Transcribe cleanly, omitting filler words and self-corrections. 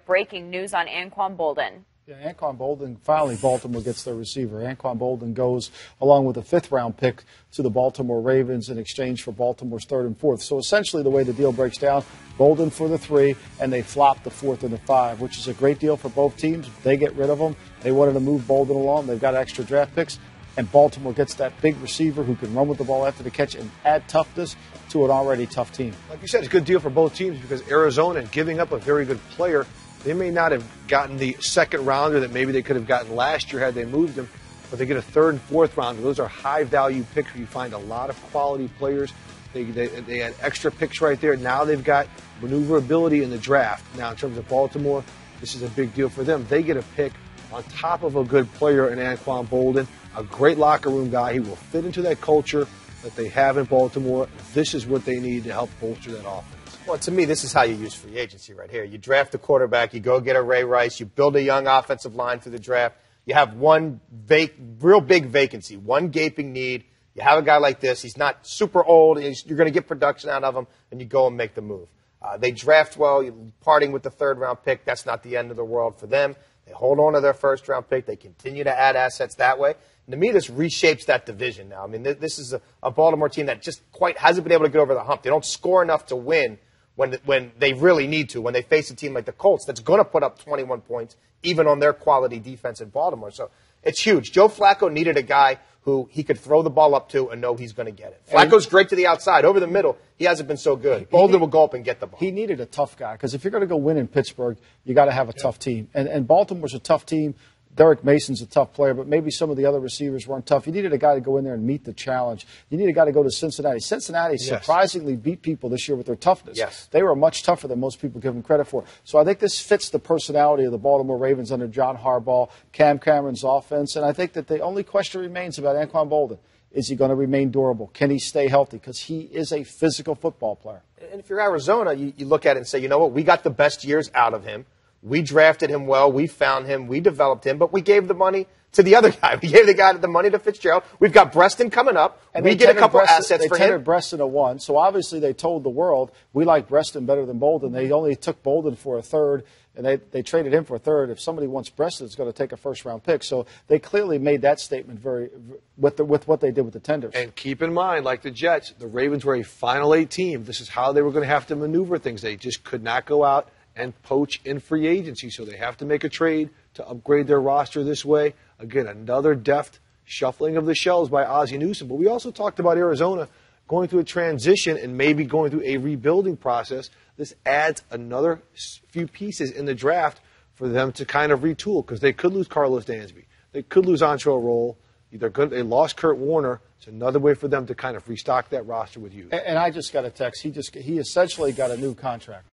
breaking news on Anquan Boldin. Yeah, Anquan Boldin, finally Baltimore gets their receiver. Anquan Boldin goes along with a fifth-round pick to the Baltimore Ravens in exchange for Baltimore's third and fourth. So essentially the way the deal breaks down, Boldin for the 3, and they flop the 4th and the 5, which is a great deal for both teams. They get rid of them. They wanted to move Boldin along. They've got extra draft picks, and Baltimore gets that big receiver who can run with the ball after the catch and add toughness to an already tough team. Like you said, it's a good deal for both teams because Arizona, giving up a very good player, they may not have gotten the second rounder that maybe they could have gotten last year had they moved him, but they get a third and fourth rounder. Those are high-value picks where you find a lot of quality players. They had extra picks right there. Now they've got maneuverability in the draft. Now, in terms of Baltimore, this is a big deal for them. They get a pick on top of a good player in Anquan Boldin, a great locker room guy. He will fit into that culture that they have in Baltimore. This is what they need to help bolster that offense. Well, to me, this is how you use free agency right here. You draft a quarterback, you go get a Ray Rice, you build a young offensive line through the draft. You have one real big vacancy, one gaping need. You have a guy like this. He's not super old. You're going to get production out of him, and you go and make the move. They draft well. You're parting with the third-round pick. That's not the end of the world for them. They hold on to their first-round pick. They continue to add assets that way. And to me, this reshapes that division now. I mean, this is a Baltimore team that just quite hasn't been able to get over the hump. They don't score enough to win when they really need to, when they face a team like the Colts that's going to put up 21 points, even on their quality defense in Baltimore. So it's huge. Joe Flacco needed a guy who he could throw the ball up to and know he's going to get it. Flacco's great to the outside. Over the middle, he hasn't been so good. Boldin will go up and get the ball. He needed a tough guy because if you're going to go win in Pittsburgh, you got to have a tough team. And Baltimore's a tough team. Derek Mason's a tough player, but maybe some of the other receivers weren't tough. You needed a guy to go in there and meet the challenge. You need a guy to go to Cincinnati. Cincinnati surprisingly beat people this year with their toughness. Yes. They were much tougher than most people give them credit for. So I think this fits the personality of the Baltimore Ravens under John Harbaugh, Cam Cameron's offense, and I think that the only question remains about Anquan Boldin. Is he going to remain durable? Can he stay healthy? Because he is a physical football player. And if you're Arizona, you look at it and say, you know what, we got the best years out of him. We drafted him well. We found him. We developed him. But we gave the money to the other guy. We gave the guy the money to Fitzgerald. We've got Breston coming up. And we get a couple assets for him. They tendered Breston a 1. So obviously they told the world, we like Breston better than Boldin. They only took Boldin for a third, and they traded him for a third. If somebody wants Breston, it's going to take a first-round pick. So they clearly made that statement with what they did with the tenders. And keep in mind, like the Jets, the Ravens were a Final 8 team. This is how they were going to have to maneuver things. They just could not go out and poach in free agency. So they have to make a trade to upgrade their roster this way. Again, another deft shuffling of the shells by Ozzie Newsome. But we also talked about Arizona going through a transition and maybe going through a rebuilding process. This adds another few pieces in the draft for them to kind of retool because they could lose Carlos Dansby. They could lose Antrell Roll. They lost Kurt Warner. It's another way for them to kind of restock that roster with youth. And I just got a text. He essentially got a new contract.